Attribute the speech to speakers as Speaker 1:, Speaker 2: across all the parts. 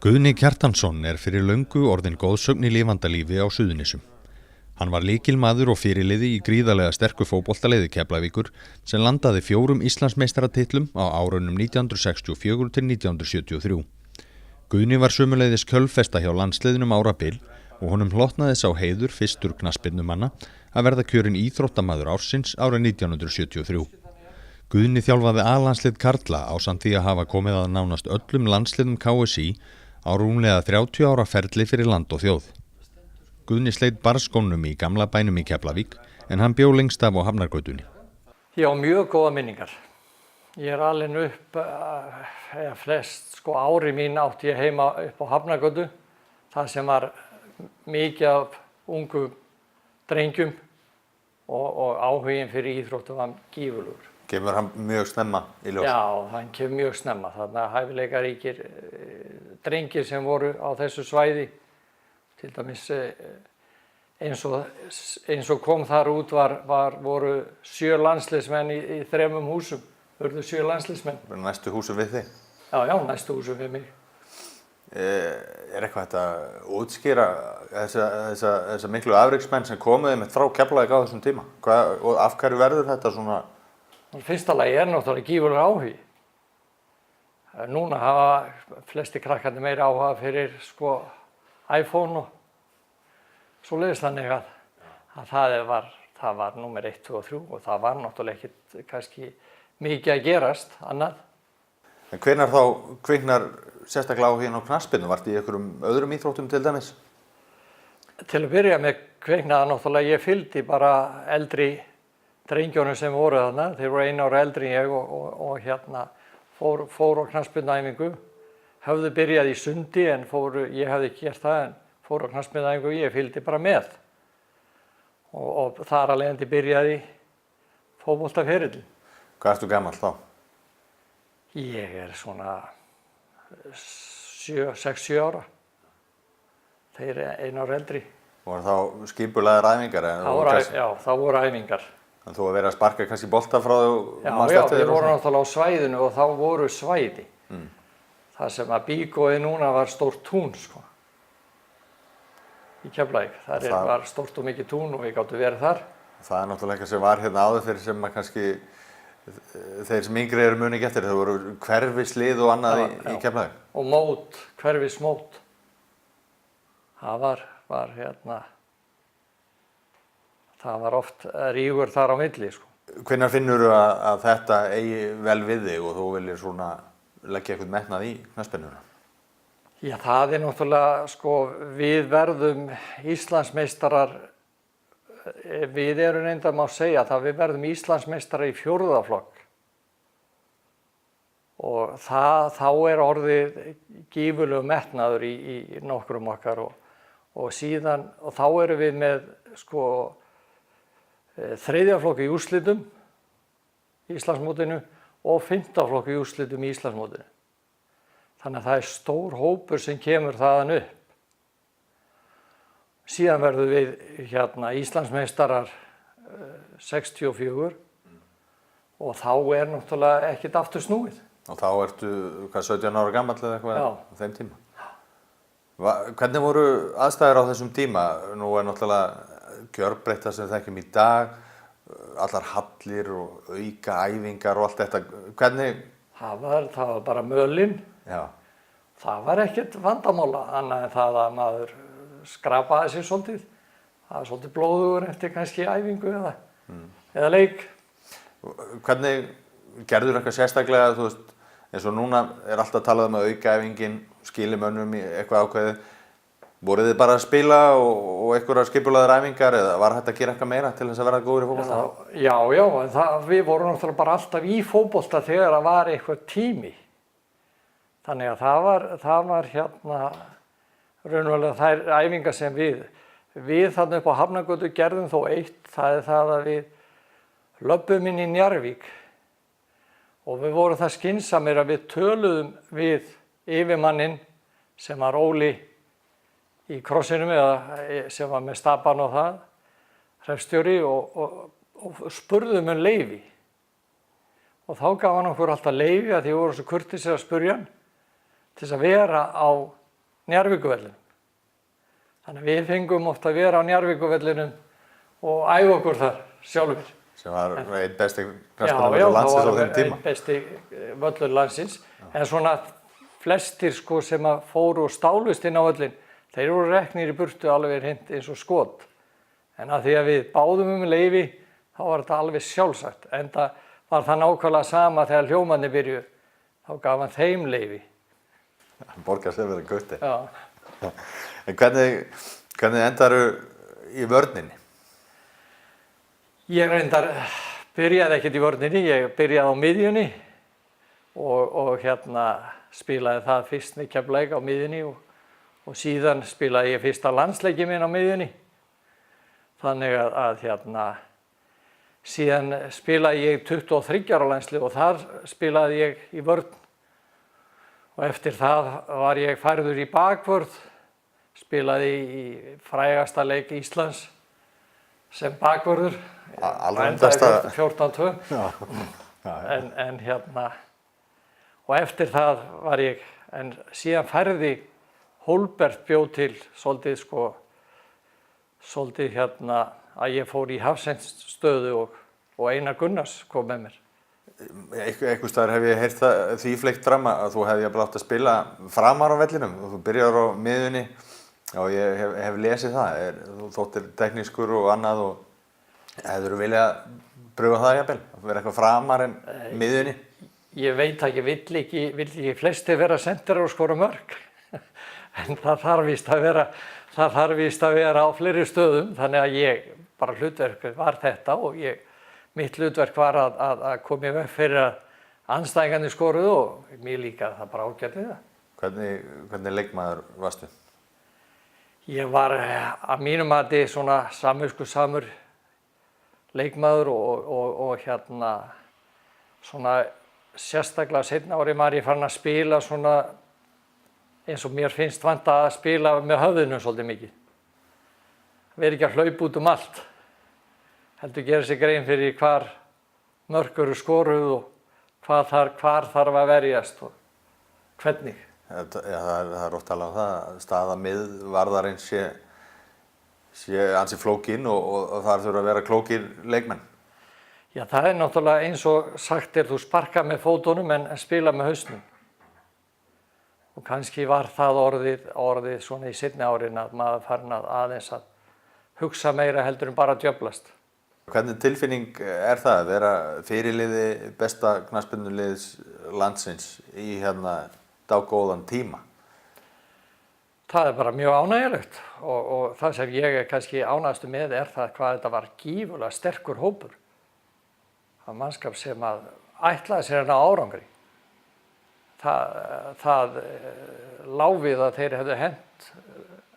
Speaker 1: Guðni Kjartansson fyrir löngu orðinn góðsögn í lifandalífi á Suðurnesjum. Hann var lykilmaður og fyrirliði í gríðarlega sterku fótboltaliði Keflavíkur sem landaði 4 Íslandsmeistaratitlum á árunum 1964 til 1973. Guðni var sömuleiðis kjölfesta hjá landsliðnum árabil og honum hlotnaði sá heiður fyrstur knattspyrnumanna að verða kjörinn íþróttamaður ársins árið 1973. Guðni þjálfaði A-landslið karla ásamt því að hafa komið að nánast öllum landsliðum KSÍ á rúmlega 30 ára ferli fyrir land og þjóð. Guðni sleit barskónum í gamla bænum í Keflavík en hann bjó lengst af á Hafnargötunni.
Speaker 2: Ég á mjög góða minningar. Ég alin upp, flest ári mín átti ég heima upp á Hafnargötu. Það sem var mikið af ungum drengjum og áhugin fyrir íþróttu var gífurlegur.
Speaker 1: Kemur hann mjög snemma í ljós?
Speaker 2: Já, hann kemur mjög snemma. Þannig að hæfileikaríkir drengir sem voru á þessu svæði, til dæmis eins og kom þar út voru 7 landsliðsmenn í 3 húsum. Urðu 7 landsliðsmenn.
Speaker 1: Næstu húsum við þig?
Speaker 2: Já, næstu húsum við mig.
Speaker 1: Eitthvað hægt að útskýra þessa miklu afreksmenn sem komuði með frá Keflavík á þessum tíma? Og af hverju verður þetta svona?
Speaker 2: Fyrsta lagi náttúrulega gífurlegur áhugi. Núna hafa flesti krakkarnir meira áhuga fyrir iPhone og svoleiðis, þannig að það var númer 1, 2 og 3 og það var náttúrulega ekkert kannski mikið að gerast annað.
Speaker 1: En hvenær þá kviknar sérstaklega áhuginn á knattspyrnu? Varstu í einhverjum öðrum íþróttum til dæmis?
Speaker 2: Til að byrja með kviknaði náttúrulega ég fylgdi bara eldri drengjónum sem voru þarna. Þeir voru 1 ára eldri en ég og fór á knattspyrnuæfingu. Höfðu byrjað í sundi en ég hefði ekki gert það en fór á knattspyrnuæfingu, ég fylgdi bara með. Og þar af leiðandi byrjaði fótboltaferillinn.
Speaker 1: Hvað ertu gamall þá?
Speaker 2: Ég svona 6-7 ára. Þeir 1 ára eldri.
Speaker 1: Voru þá skipulagðar æfingar?
Speaker 2: Já, þá voru æfingar.
Speaker 1: En þú að vera að sparka kannski bolta frá þú?
Speaker 2: Já, við vorum náttúrulega á svæðinu og þá voru svæði. Það sem að bígóið núna var stórt tún, í Keflavík. Það var stórt og mikið tún og við gáttum verið þar. Það
Speaker 1: náttúrulega eitthvað sem var hérna áður fyrir sem að kannski þeir sem yngri eru muni ekki eftir. Það voru hverfislið og annað í Keflavík.
Speaker 2: Og hverfismót. Það það var oft rígur þar á milli.
Speaker 1: Hvenær finnur þú að þetta eigi vel við þig og þú viljir svona leggja eitthvað metnað í knattspyrnuna?
Speaker 2: Já, það náttúrulega, við verðum Íslandsmeistarar, við erum reyndar má segja það, við verðum Íslandsmeistarar í 4. flokk. Og þá orðið gífurlegur metnaður í nokkrum okkar og síðan, og þá erum við með, 3. flokk í úrslitum í Íslandsmótinu og 5. flokk í úrslitum í Íslandsmótinu. Þannig að það stór hópur sem kemur þaðan upp. Síðan verðum við Íslandsmeistarar 64 og þá náttúrulega ekkert aftur snúið.
Speaker 1: Og þá ertu 17 ára gamall eða eitthvað á þeim tíma? Hvernig voru aðstæður á þessum tíma? Nú náttúrulega gjörbreytt það sem við þekkjum í dag, allar hallir og auka æfingar og allt þetta. Hvernig? Það
Speaker 2: var bara mölin.
Speaker 1: Já.
Speaker 2: Það var ekkert vandamála annað en það að maður skrapaði sig svolítið. Það var svolítið blóðugur eftir kannski æfingu eða leik.
Speaker 1: Hvernig gerður eitthvað sérstaklega, þú veist, eins og núna alltaf talað um að auka æfingin, skili mönnum í eitthvað ákveðið. Voruð þið bara að spila og einhverjar skipulagðar æfingar eða var hægt að gera eitthvað meira til þess að verða góður í fótbolta?
Speaker 2: Já, en við vorum náttúrulega bara alltaf í fótbolta þegar það var eitthvað tími. Þannig að það var raunverulega þær æfingar sem við þarna upp á Hafnargötu gerðum þó eitt, það það að við löbbum inn í Njarðvík og við vorum það skynsamir að við töluðum við yfirmanninn sem var Óli í krossinum eða sem var með stapan og það, hreppstjóri og spurðum leyfi. Og þá gaf hann okkur alltaf leyfi að því voru svo kurteisir að spurja hann til þess að vera á Njarðvíkurvellinum. Þannig að við fengum oft að vera á Njarðvíkurvellinum og æfa okkur þar sjálfur.
Speaker 3: Sem var einn besti
Speaker 2: Já,
Speaker 3: knattspyrnuvöllur landsins á
Speaker 2: það var
Speaker 3: þeim tíma.
Speaker 2: einn besti völlur landsins. En svona flestir sko sem að fóru og stálust inn á völlin, þeir voru reknir í burtu alveg hreint eins og skot. En að því að við báðum leyfi, þá var þetta alveg sjálfsagt. Enda var það nákvæmlega sama þegar hljómarnir byrjuðu. Þá gaf hann þeim leyfi.
Speaker 3: Hann borgar sér verið gutti.
Speaker 2: Já.
Speaker 3: En hvernig endaru í vörninni?
Speaker 2: Ég reyndar byrjaði ekkert í vörninni, ég byrjaði á miðjunni og spilaði það fyrst með Keflavík á miðjunni og síðan spilaði ég fyrsta landsleiki minn á miðjunni. Þannig að síðan spilaði ég 23 ára landslið og þar spilaði ég í vörn. Og eftir það var ég færður í bakvörð, spilaði í frægasta leik Íslands sem bakvörður.
Speaker 3: Endaði
Speaker 2: 14-2. Og eftir það var ég, en síðan færði Hólbert bjó til svolítið að ég fór í hafsendsstöðu og Einar Gunnars kom með mér.
Speaker 3: Einhvers staðar hef ég heyrt því fleygt fram að þú hefði jafnvel átt að spila framar á vellinum og þú byrjar á miðjunni og ég hef lesið það. Þú þóttir teknískur og annað og hefðirðu viljað pröfa það jafnvel? Að vera eitthvað framar en miðjunni?
Speaker 2: Ég veit ekki, vill ekki flestir vera sendirar og skora mörk. En það þarf víst að vera á fleiri stöðum, þannig að bara hlutverk var þetta og mitt hlutverk var að koma í veg fyrir að andstæðingarnir skoruðu og mér líka það bara ágætti það.
Speaker 3: Hvernig leikmaður varstu?
Speaker 2: Ég var að mínum mati svona samviskusamur leikmaður og svona sérstaklega seinna ári var ég farin að spila svona eins og mér finnst vanta að spila með höfðinu svolítið mikið. Verið ekki að hlaupa út um allt. Heldur gera sér grein fyrir hvar mörk eru skoruð og hvar þarf að verjast og hvernig.
Speaker 3: Það er oft talað það að staða miðvarðarins sé ansi flókin og þar þurfa að vera klókir leikmenn.
Speaker 2: Já, það er náttúrulega eins og sagt þú sparka með fótunum en spila með hausnum. Og kannski var það orðið svona í seinni árin að maður farin aðeins að hugsa meira heldur en bara að djöflast.
Speaker 3: Hvernig tilfinning er það að vera fyrirliði besta knattspyrnuliðs landsins í dágóðan tíma?
Speaker 2: Það er bara mjög ánægjulegt og það sem ég er kannski ánægðastu með er það hvað þetta var gífurlega sterkur hópur. Það mannskap sem að ætlaði sér árangri. Það lá við að þeir hefðu hent,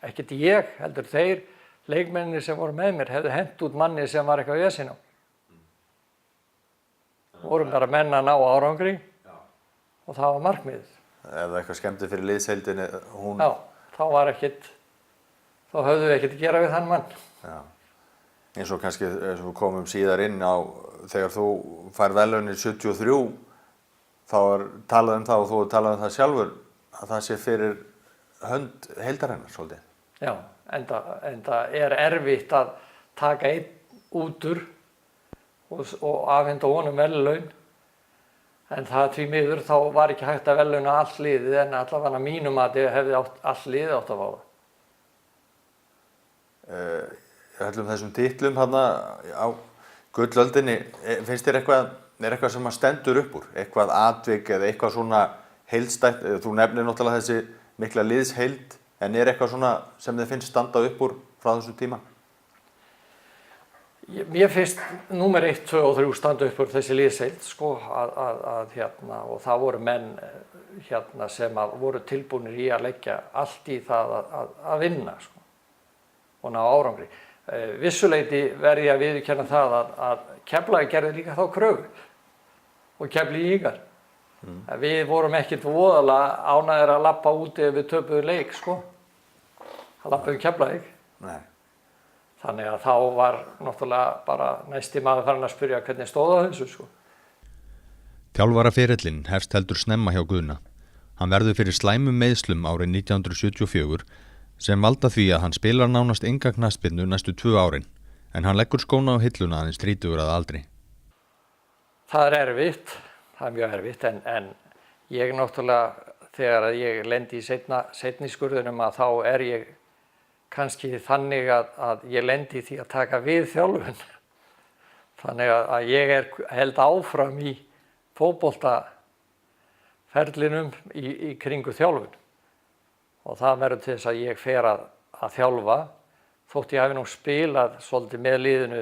Speaker 2: ekkert ég, heldur þeir, leikmennir sem voru með mér, hefðu hent út manni sem var eitthvað vesinn á. Vorum bara menn að ná árangri og það var markmiðið.
Speaker 3: Ef eitthvað skemmti fyrir liðsheildinni,
Speaker 2: Já, þá höfðu við ekkert að gera við þann mann.
Speaker 3: Já. Eins og kannski eins og við komum síðar inn á þegar þú fær verðlaunin 73 þá er talað um það og þú talað um það sjálfur að það sé fyrir hönd heildarinnar svolítið.
Speaker 2: Já, enda er erfitt að taka einn út úr og afhenda honum verðlaun en það því miður þá var ekki hægt að verðlauna allt liðið en allavega mínum að þið hefði allt liðið átt að fá það.
Speaker 3: Öllum þessum titlum á gullöldinni, finnst þér eitthvað sem að stendur upp úr? Eitthvað atvik eða eitthvað svona heildstætt? Þú nefnir náttúrulega þessi mikla liðsheild, en er eitthvað svona sem þið finnst standa upp úr frá þessum tíma?
Speaker 2: Mér finnst númer 1, 2 og 3 standa upp úr þessi liðsheild, og það voru menn sem voru tilbúnir í að leggja allt í það að vinna og ná árangri. Vissuleyti verði ég að viðurkenna það að Keflavík gerði líka þá kröfu og Keflvíkingar. Við vorum ekkert voðalega ánægðir að labba úti ef við töpuðum leik, Það labbaði Keflavík.
Speaker 3: Nei.
Speaker 2: Þannig að þá var náttúrulega bara næsti maður farin að spyrja hvernig stóð á þessu,
Speaker 1: Þjálfaraferillinn hefst heldur snemma hjá Guðna. Hann verður fyrir slæmum meiðslum árið 1974 sem valda því að hann spilar nánast enga knattspyrnu næstu 2 árin, en hann leggur skóna á hilluna aðeins 30 að aldri.
Speaker 2: Það er erfitt, það er mjög erfitt, en ég náttúrulega, þegar ég lendi í seinni skurðunum, að þá er ég kannski þannig að ég lendi í því að taka við þjálfun. Þannig að ég held áfram í fótboltaferlinum í kringu þjálfun. Og það verður til þess að ég fer að þjálfa, þótt ég hafi nú spilað svolítið með liðinu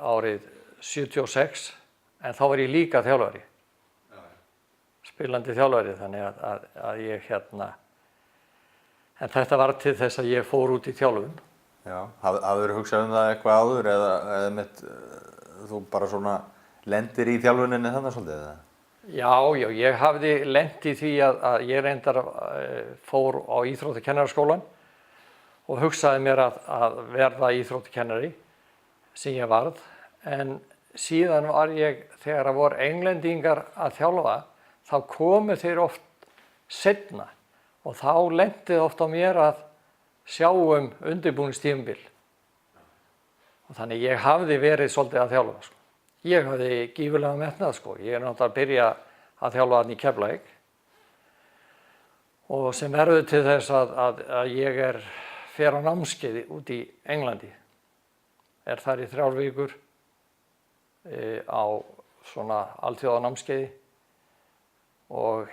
Speaker 2: árið 76, en þá var ég líka þjálfari. Spilandi þjálfari, þannig að ég en þetta var til þess að ég fór út í þjálfun.
Speaker 3: Já, hafðirðu hugsað það eitthvað áður eða þú bara svona lendir í þjálfuninni þannig svolítið eða?
Speaker 2: Já, ég hafði lent í því að ég reyndar fór á íþróttakennaraskólann og hugsaði mér að verða íþróttakennari sem ég varð, en síðan var ég, þegar það voru englendingar að þjálfa, þá komu þeir oft seinna og þá lentið oft á mér að sjá undirbúningstímabil. Og þannig ég hafði verið svolítið að þjálfa, sko. Ég hafði gífurlega metnað, sko. Ég er náttúrulega að byrja að þjálfa þarna í Keflavík og sem verður til þess að ég fer á námskeiði út í Englandi. Er þar í 3 vikur á svona alþjóðanámskeiði og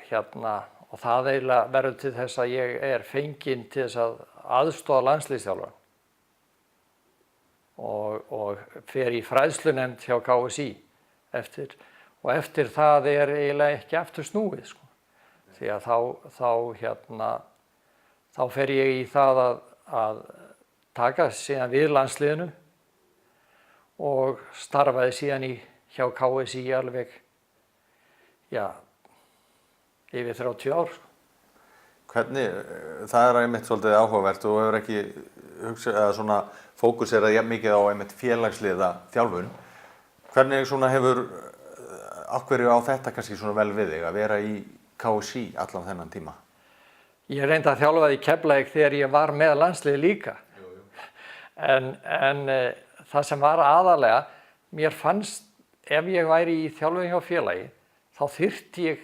Speaker 2: og það eiginlega verður til þess að ég er fenginn til þess að aðstoða landsliðsþjálfara og fer í fræðslunefnd hjá KSÍ eftir það er eiginlega ekki aftur snúið, sko. Því að þá fer ég í það að taka síðan við landsliðinu og starfaði síðan hjá KSÍ alveg, yfir 30 ár, sko.
Speaker 3: Hvernig, það er einmitt svolítið áhugavert og hefur ekki hugsað eða svona fókuserað jafn mikið á einmitt félagsliða þjálfun. Hvernig svona hefur, af hverju á þetta kannski svona vel við þig að vera í KSÍ allan þennan tíma?
Speaker 2: Ég reyndi að þjálfa í Keflavík þegar ég var með landsliði líka. En það sem var aðalega, mér fannst ef ég væri í þjálfun hjá félagi, þá þyrfti ég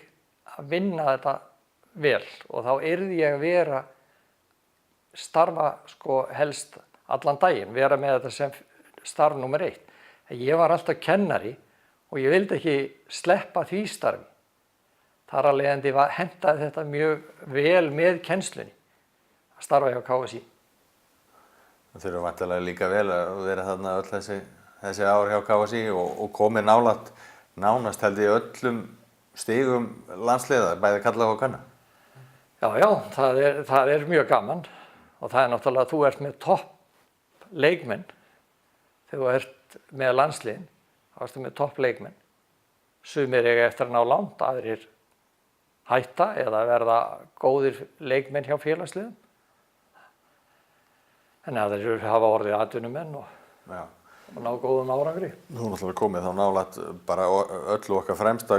Speaker 2: að vinna þetta vel og þá yrði ég að starfa sko helst allan daginn, vera með þetta sem starf númer 1. Ég var alltaf kennari og ég vildi ekki sleppa því starfi. Þar af leiðandi hentaði þetta mjög vel með kennslunni að starfa hjá KSÍ.
Speaker 3: Það þurfa væntanlega líka vel að vera þarna öll þessi ár hjá KSÍ og komið nánast held ég öllum stigum landsliða, bæði kalla og kanna.
Speaker 2: Já, það er mjög gaman og það er náttúrulega að þú ert með topp leikmenn. Þegar þú ert með landsliðin, þá ertu með topp leikmenn. Sumir eiga eftir að ná langt, aðrir hætta eða verða góðir leikmenn hjá félagsliðum. En aðrir hafa orðið atvinnumenn og ná góðum árangri.
Speaker 3: Þú náttúrulega komið þá nálægt bara öllu okkar fremsta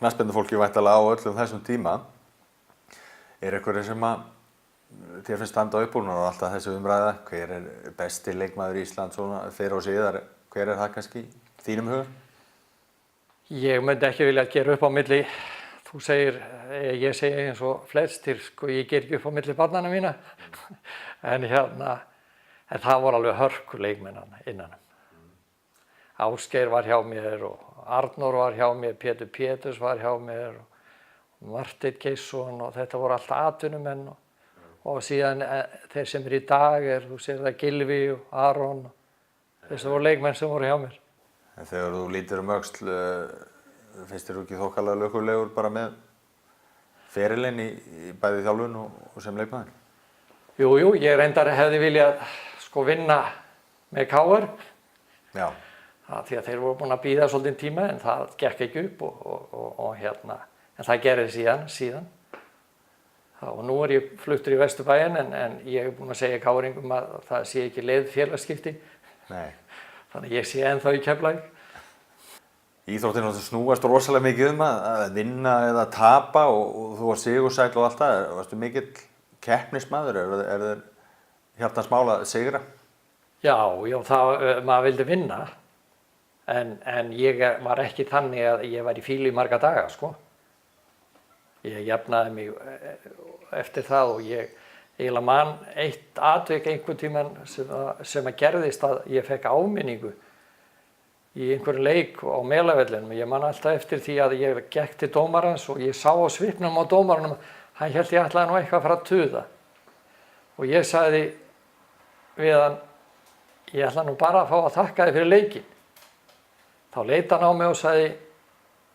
Speaker 3: knattspyrnufólki væntanlega á öllum þessum tíma. Er einhverjir sem að þér finnst standa upp úr og alltaf þessu umræða? Hver er besti leikmaður í Ísland svona fyrir og síðar? Hver er það kannski þínum huga?
Speaker 2: Ég myndi ekki vilja gera upp á milli, ég segi eins og flestir, sko, ég ger ekki upp á milli barnanna mína. En það voru alveg hörku leikmenn innanum. Ásgeir var hjá mér og Arnór var hjá mér, Pétur Péturs var hjá mér og Marteinn Geirsson og þetta voru alltaf atvinnumenn og síðan þeir sem í dag þú sér það Gylfi og Aron og þessi voru leikmenn sem voru hjá mér.
Speaker 3: En þegar þú lítur öxl, finnst þér ekki þokkalega lukkulegur bara með ferilinn í bæði þjálfun og sem leikmaður?
Speaker 2: Jú, ég reyndar hefði viljað vinna með KR. Já. Því að þeir voru búin að bíða svolítinn tíma en það gekk ekki upp en það gerði síðan. Og nú er ég fluttur í Vesturbæinn en ég er búin að segja KR-ingum að það sé ekki leið félagsskipti.
Speaker 3: Nei.
Speaker 2: Þannig ég sé ennþá í Keflavík.
Speaker 3: Íþróttin snúast rosalega mikið að vinna eða tapa og þú var sigursæll og allt það. Varstu mikill keppnismaður? Er þér hjartans mál að sigra?
Speaker 2: Já, maður vildi vinna. En ég var ekki þannig að ég var í fílu í marga daga, sko. Ég jafnaði mig eftir það og ég eiginlega man eitt atvik einhvern tímann sem að gerðist að ég fekk áminningu í einhverjum leik á Melavellinum. Ég man alltaf eftir því að ég gekk til dómarans og ég sá á svipnum á dómaranum, hann hélt ég ætlaði nú eitthvað að fara að tuða. Og ég sagði við hann, ég ætla nú bara að fá að þakka þér fyrir leikinn. Þá leit hann á mig og sagði,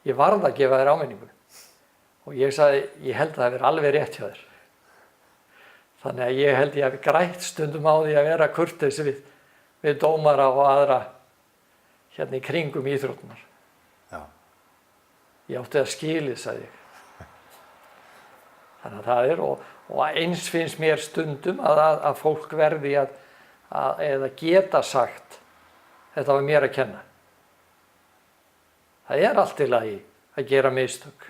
Speaker 2: ég varð að gefa þér áminningu. Og ég sagði, ég held að það hefur alveg rétt hjá þér. Þannig að ég held ég hef grætt stundum á því að vera kurteis við dómara og aðra hérna í kringum íþróttunar.
Speaker 3: Já.
Speaker 2: Ég átti að skilið, sagði ég. Þannig að það og eins finnst mér stundum að fólk verði eða geta sagt, þetta var mér að kenna. Það allt í lagi að gera mistök.